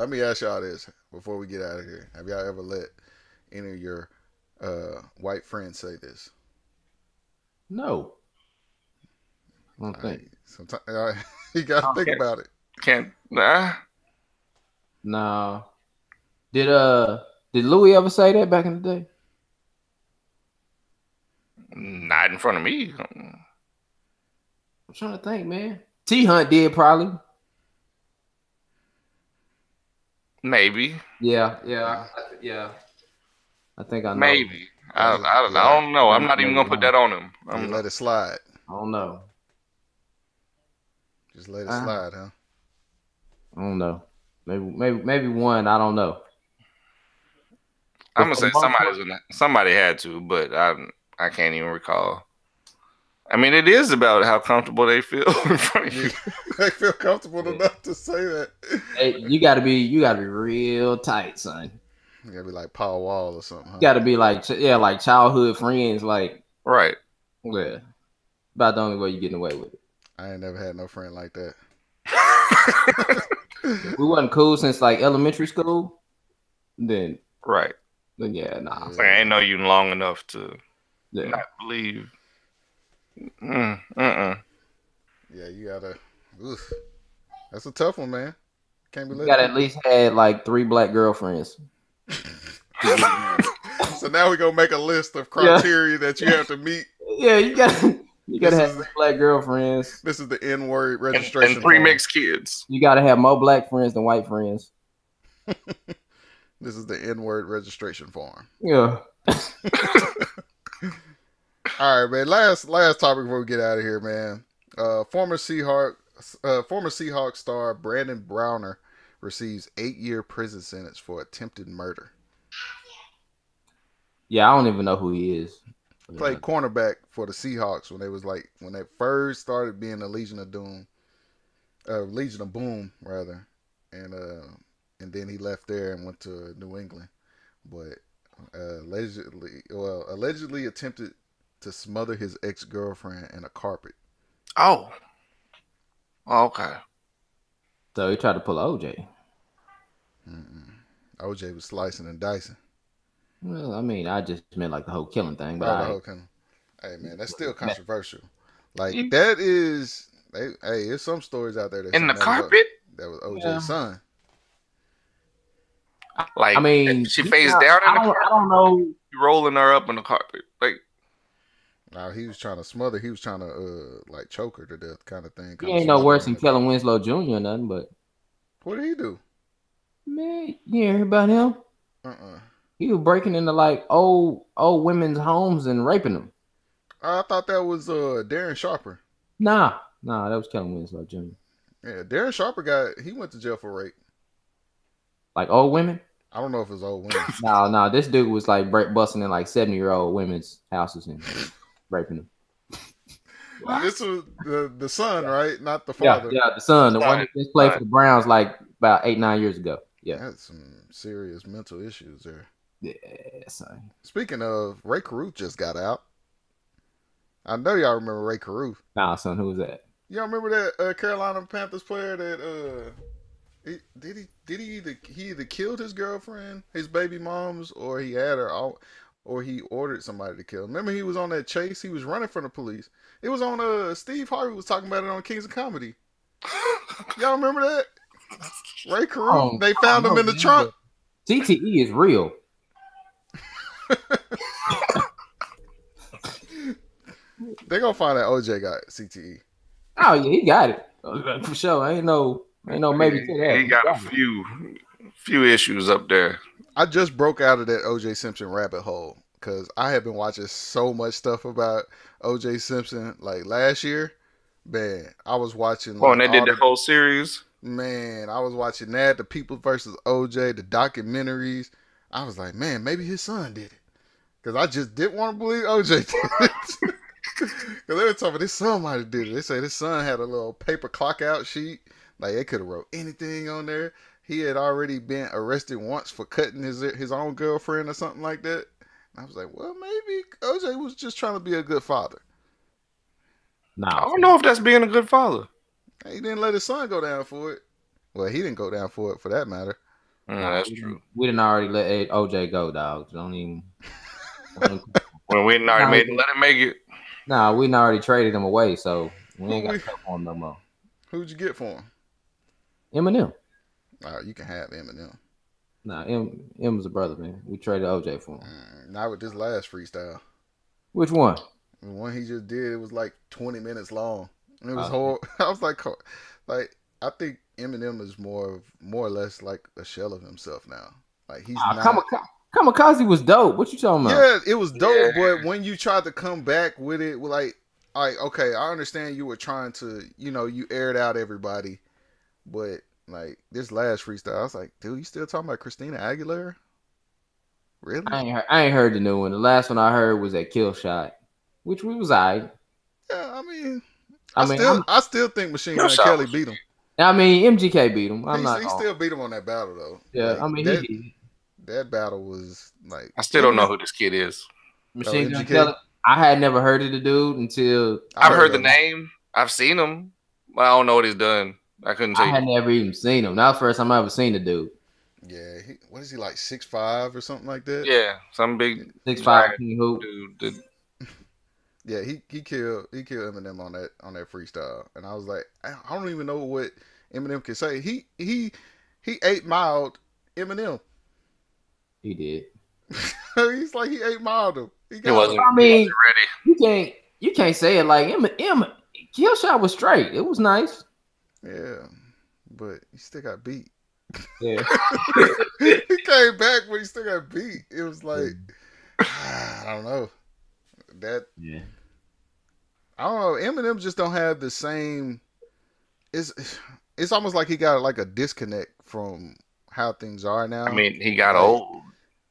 me ask y'all this before we get out of here. Have y'all ever let any of your white friends say this? No. I don't think. Sometimes you gotta think about it. Can't. No. Did Louis ever say that back in the day? Not in front of me. I'm trying to think, man. T Hunt did probably. Maybe. Yeah. I think I know. Maybe. I don't know. I'm not even gonna put that on him. I'm let it slide. I don't know. Just let it slide, huh? I don't know. Maybe one. I don't know. I'm gonna say somebody had to, but I can't even recall. I mean, it is about how comfortable they feel in front of you. They feel comfortable enough to say that. Hey, you gotta be real tight, son. You gotta be like Paul Wall or something. Huh? You gotta be like childhood friends, like right. Yeah, about the only way you getting away with it. I ain't never had no friend like that. We wasn't cool since like elementary school. Then yeah, nah. Like, I ain't know you long enough to not believe. Yeah, you gotta. Oof. That's a tough one, man. Can't believe. You gotta at least had like 3 black girlfriends. So now we're gonna make a list of criteria that you have to meet. Yeah, you gotta have 3 black girlfriends. This is the N-word registration and 3 mixed kids. You gotta have more black friends than white friends. This is the N-word registration form. Yeah. All right, man. Last topic before we get out of here, man. Former Seahawks star Brandon Browner receives 8-year prison sentence for attempted murder. Yeah, I don't even know who he is. Played cornerback for the Seahawks when they first started being the Legion of Boom, rather, and then he left there and went to New England, but allegedly attempted to smother his ex-girlfriend in a carpet. Oh, okay. So he tried to pull OJ. OJ was slicing and dicing. Well, I mean, I just meant like the whole killing thing, but the whole killing. Hey, man, that's still controversial. Like that is, there's some stories out there that in the carpet that was OJ's son. Like, I mean, she face down in the carpet. I don't know. Rolling her up in the carpet, like. No, he was trying to smother. He was trying to like choke her to death, kind of thing. He ain't no worse than Kellen Winslow Jr. or nothing, but what did he do? Man, you hear about him? He was breaking into like old women's homes and raping them. I thought that was Darren Sharper. Nah, that was Kevin Winslow Jr. Yeah, Darren Sharper he went to jail for rape. Like old women? I don't know if it's old women. No, this dude was like busting in like 70-year-old women's houses and raping them. This was the son, right? Not the father. Yeah, the son, the one that just played for the Browns like about 8-9 years ago. Yeah, that's some serious mental issues there. Yeah, son. Speaking of, Ray Caruth just got out. I know y'all remember Ray Caruth. Nah, son, who was that? Y'all remember that Carolina Panthers player that he either killed his girlfriend, his baby moms, or he had her out, or he ordered somebody to kill him. Remember he was on that chase? He was running from the police. It was on Steve Harvey was talking about it on Kings of Comedy. Y'all remember that? Ray Caruth. They found him in the trunk. CTE is real. They gonna find that OJ got CTE. Oh yeah, he got it for sure. Ain't no maybe to that. He got a few issues up there. I just broke out of that OJ Simpson rabbit hole because I have been watching so much stuff about OJ Simpson. Like last year, man, I was watching. Oh, and they did the whole series. Man, I was watching that, the People versus OJ, the documentaries. I was like, man, maybe his son did it. Because I just didn't want to believe OJ did it. Because they were talking about his son might have did it. They say his son had a little paper clock out sheet. Like, they could have wrote anything on there. He had already been arrested once for cutting his own girlfriend or something like that. And I was like, well, maybe OJ was just trying to be a good father. I don't know if that's being a good father. He didn't let his son go down for it. Well, he didn't go down for it, for that matter. That's true. We didn't already let OJ go, dog. Don't even. When we didn't already let him make it. Nah, we didn't already traded him away, so we ain't got to pay for him no more. Who'd you get for him? Eminem. You can have Eminem. Nah, M was a brother, man. We traded OJ for him. Not with this last freestyle. Which one? The one he just did, it was like 20 minutes long. And it was horrible. I was like, I think Eminem is more or less like a shell of himself now. Like he's not. Kamikaze was dope. What you talking about? Yeah, it was dope. Yeah. But when you tried to come back with it, like, okay, I understand you were trying to, you aired out everybody, but like this last freestyle, I was like, dude, you still talking about Christina Aguilera? Really? I ain't heard the new one. The last one I heard was that Kill Shot, which was alright. Yeah, I still think Machine Gun Kelly beat him. I mean, MGK beat him. He still beat him on that battle though. Yeah, like, he did. That battle was like. I still don't know who this kid is. Machine Gun Kelly. I had never heard of the dude until I've heard the name. I've seen him, but I don't know what he's done. I couldn't tell you. I had never even seen him. That was the first time I ever seen the dude. Yeah, what is he like 6'5" or something like that? Yeah, some big 6'5" dude. Yeah, he killed Eminem on that freestyle, and I was like, I don't even know what Eminem can say. He 8-miled Eminem. He did. He's like he 8-miled him. He wasn't. I mean, ready. You can't say it like Eminem. Kill Shot was straight. It was nice. Yeah, but he still got beat. Yeah, he came back, but he still got beat. It was like I don't know. I don't know. Eminem just don't have the same. It's almost like he got like a disconnect from how things are now. I mean, he got old.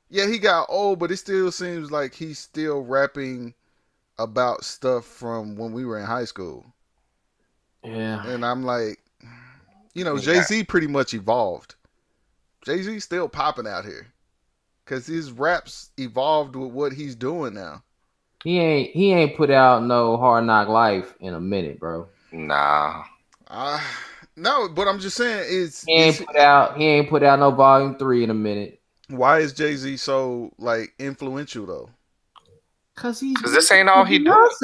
Yeah, he got old, but it still seems like he's still rapping about stuff from when we were in high school. Yeah, and I'm like, Jay-Z pretty much evolved. Jay-Z's still popping out here because his raps evolved with what he's doing now. He ain't put out no Hard Knock Life in a minute, bro. Nah. No, but I'm just saying he ain't put out no Volume 3 in a minute. Why is Jay-Z so like influential though? Cause this ain't all he does.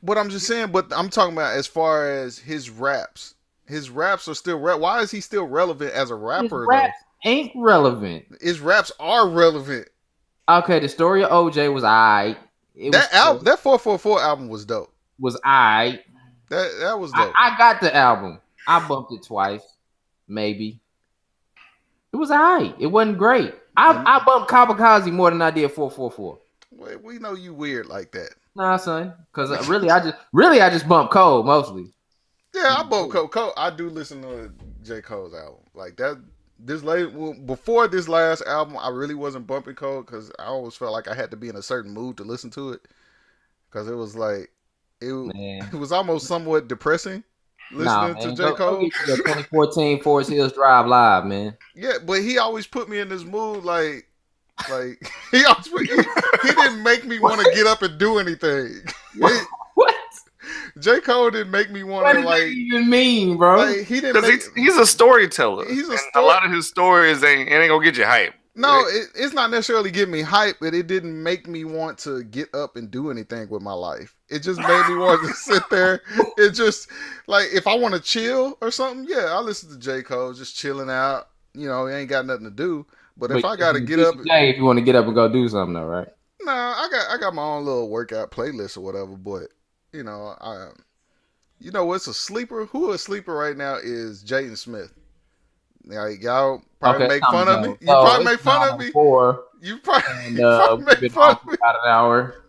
But I'm just saying. But I'm talking about as far as his raps. His raps are still Why is he still relevant as a rapper? His raps ain't relevant. His raps are relevant. Okay, the story of OJ was alright. That 444 album was dope. Was alright. That was dope. I got the album. I bumped it twice, maybe. It was alright. It wasn't great. I bumped Kamikaze more than I did 444. We know you weird like that. Nah, son. Because really, I just bumped Cole mostly. Yeah, I bump Cole. I do listen to J. Cole's album like that. Before this last album, I really wasn't bumping Cole because I always felt like I had to be in a certain mood to listen to it. Because it was like it was almost somewhat depressing listening to J. Cole. Go get the 2014 Forest Hills Drive live, man. Yeah, but he always put me in this mood like he didn't make me want to get up and do anything. What? J. Cole didn't make me want to like. What does that even mean, bro? Like, he didn't. He's a storyteller. A lot of his stories ain't gonna get you hype. No, it's not necessarily getting me hype, but it didn't make me want to get up and do anything with my life. It just made me want to sit there. It just like if I want to chill or something, yeah, I listen to J. Cole just chilling out. You know, he ain't got nothing to do. But if I gotta get up, if you want to get up and go do something, though, right? Nah, I got my own little workout playlist or whatever. But you know, what's a sleeper? Who a sleeper right now is Jaden Smith. Like y'all probably make fun of me. You probably make fun of me. You probably make fun of me. About an hour.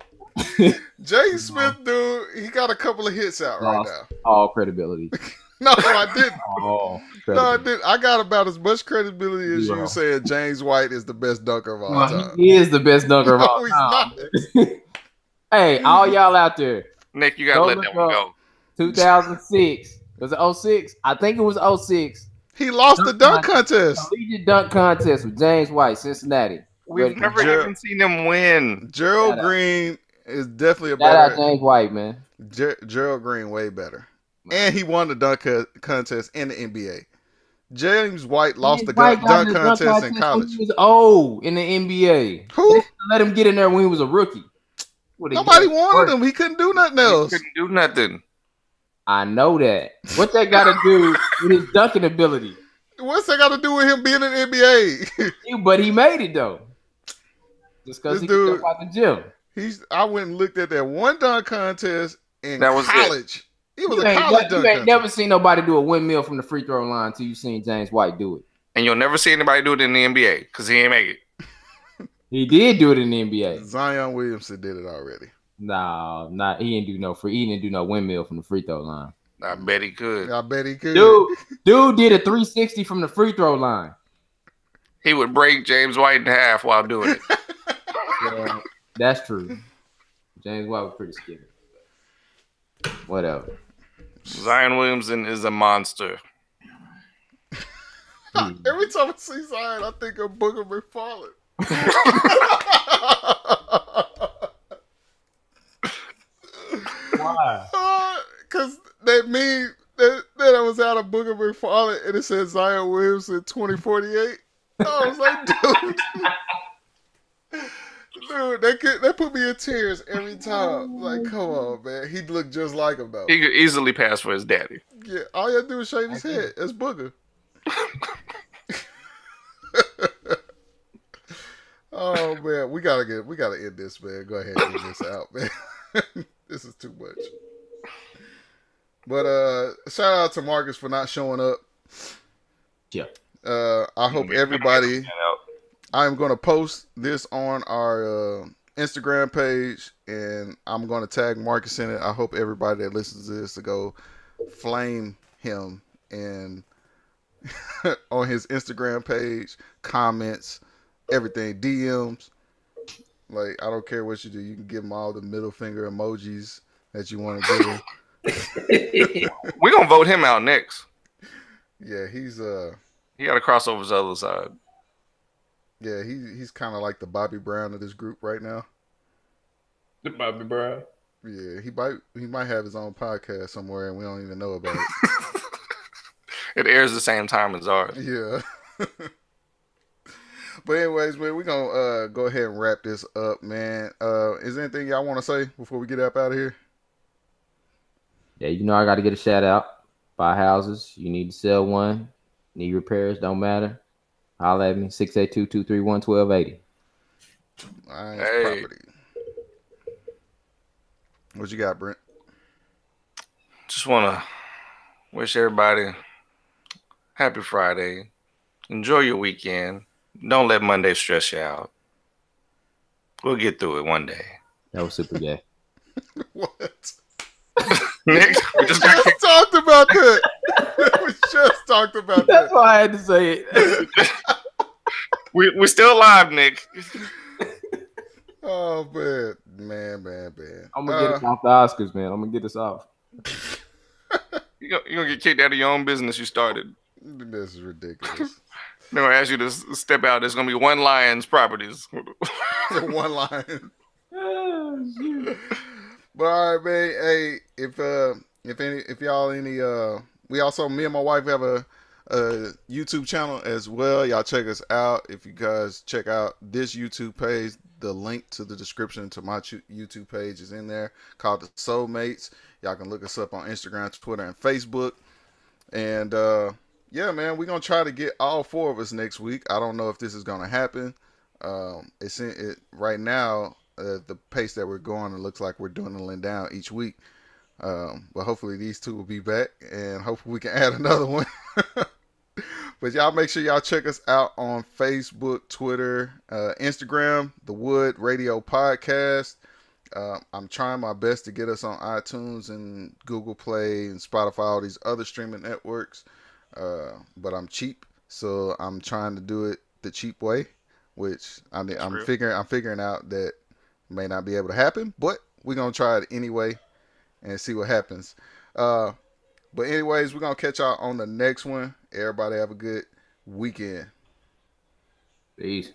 Jaden Smith, dude, he got a couple of hits out right now. All credibility. No, I didn't. No, I didn't. I got about as much credibility as you saying James White is the best dunker of all time. He is the best dunker of all time. He's not. Hey, all y'all out there. Nick, you gotta let that one go. 2006. Was it 06? I think it was 06. He lost the dunk contest. Collegiate dunk contest with James White, Cincinnati. We've never even seen him win. Gerald Green is definitely a better. Shout out James White, man. Gerald Green way better. And he won the dunk contest in the NBA. James White lost the dunk contest in college. He was old in the NBA. Who? They let him get in there when he was a rookie. Nobody wanted him. He couldn't do nothing else. He couldn't do nothing. I know that. What that got to do with his dunking ability? What's that got to do with him being in the NBA? But he made it though. Just because he could jump out the gym. I went and looked at that one dunk contest in college. It was a college dunk contest. You ain't never seen nobody do a windmill from the free throw line until you seen James White do it. And you'll never see anybody do it in the NBA because he ain't make it. He did do it in the NBA. Zion Williamson did it already. No, he didn't do no windmill from the free throw line. I bet he could. Dude did a 360 from the free throw line. He would break James White in half while doing it. Yeah, that's true. James White was pretty skinny. Whatever. Zion Williamson is a monster. Every time I see Zion, I think of Booger McFarland. Why? Because that meme that I was out of Booger McFarland and it said Zion Williamson 2048. I was like, dude, that put me in tears every time. Like, come on, man. He looked just like him though. He could easily pass for his daddy. Yeah, all you have to do is shave his head. That's Booger. Oh man, we gotta end this, man. Go ahead and get this out, man. This is too much. But shout out to Marcus for not showing up. Yeah. I hope everybody. I'm gonna post this on our Instagram page, and I'm gonna tag Marcus in it. I hope everybody that listens to this to go flame him and on his Instagram page, comments, everything, DMs. Like, I don't care what you do. You can give him all the middle finger emojis that you want to give him. We're going to vote him out next. Yeah, he's... He got to cross over to the other side. Yeah, he's kind of like the Bobby Brown of this group right now. The Bobby Brown? Yeah, he might have his own podcast somewhere and we don't even know about it. It airs the same time as ours. Yeah. But anyways, man, we're going to go ahead and wrap this up, man. Is there anything y'all want to say before we get up out of here? Yeah, I got to get a shout out. Buy houses. You need to sell one. Need repairs. Don't matter. Holla at me. 682-231-1280. Nice property. What you got, Brent? Just want to wish everybody happy Friday. Enjoy your weekend. Don't let Monday stress you out. We'll get through it one day. That was super gay. What? Nick, We just talked about that. We just talked about That's that. why I had to say it. We're still live, Nick. Oh man. I'm gonna get us off the Oscars, man. I'm gonna get us off. You're gonna get kicked out of your own business you started. This is ridiculous. They're gonna ask you to step out. There's gonna be one Lions properties. One line. Oh, shoot. But all right, man. Hey, if y'all we also, me and my wife have a YouTube channel as well. Y'all check us out. If you guys check out this YouTube page, the link to the description to my YouTube page is in there, called The Soulmates. Y'all can look us up on Instagram, Twitter, and Facebook. And yeah, man, we're gonna try to get all 4 of us next week. I don't know if this is gonna happen. It's right now. The pace that we're going, it looks like we're dwindling down each week. But hopefully these 2 will be back, and hopefully we can add another one. But y'all make sure y'all check us out on Facebook, Twitter, Instagram, The Wood Radio Podcast. I'm trying my best to get us on iTunes and Google Play and Spotify, all these other streaming networks. But I'm cheap, so I'm trying to do it the cheap way, which I'm figuring out that may not be able to happen, but we're gonna try it anyway and see what happens. But anyways, we're gonna catch y'all on the next one. Everybody have a good weekend. Peace.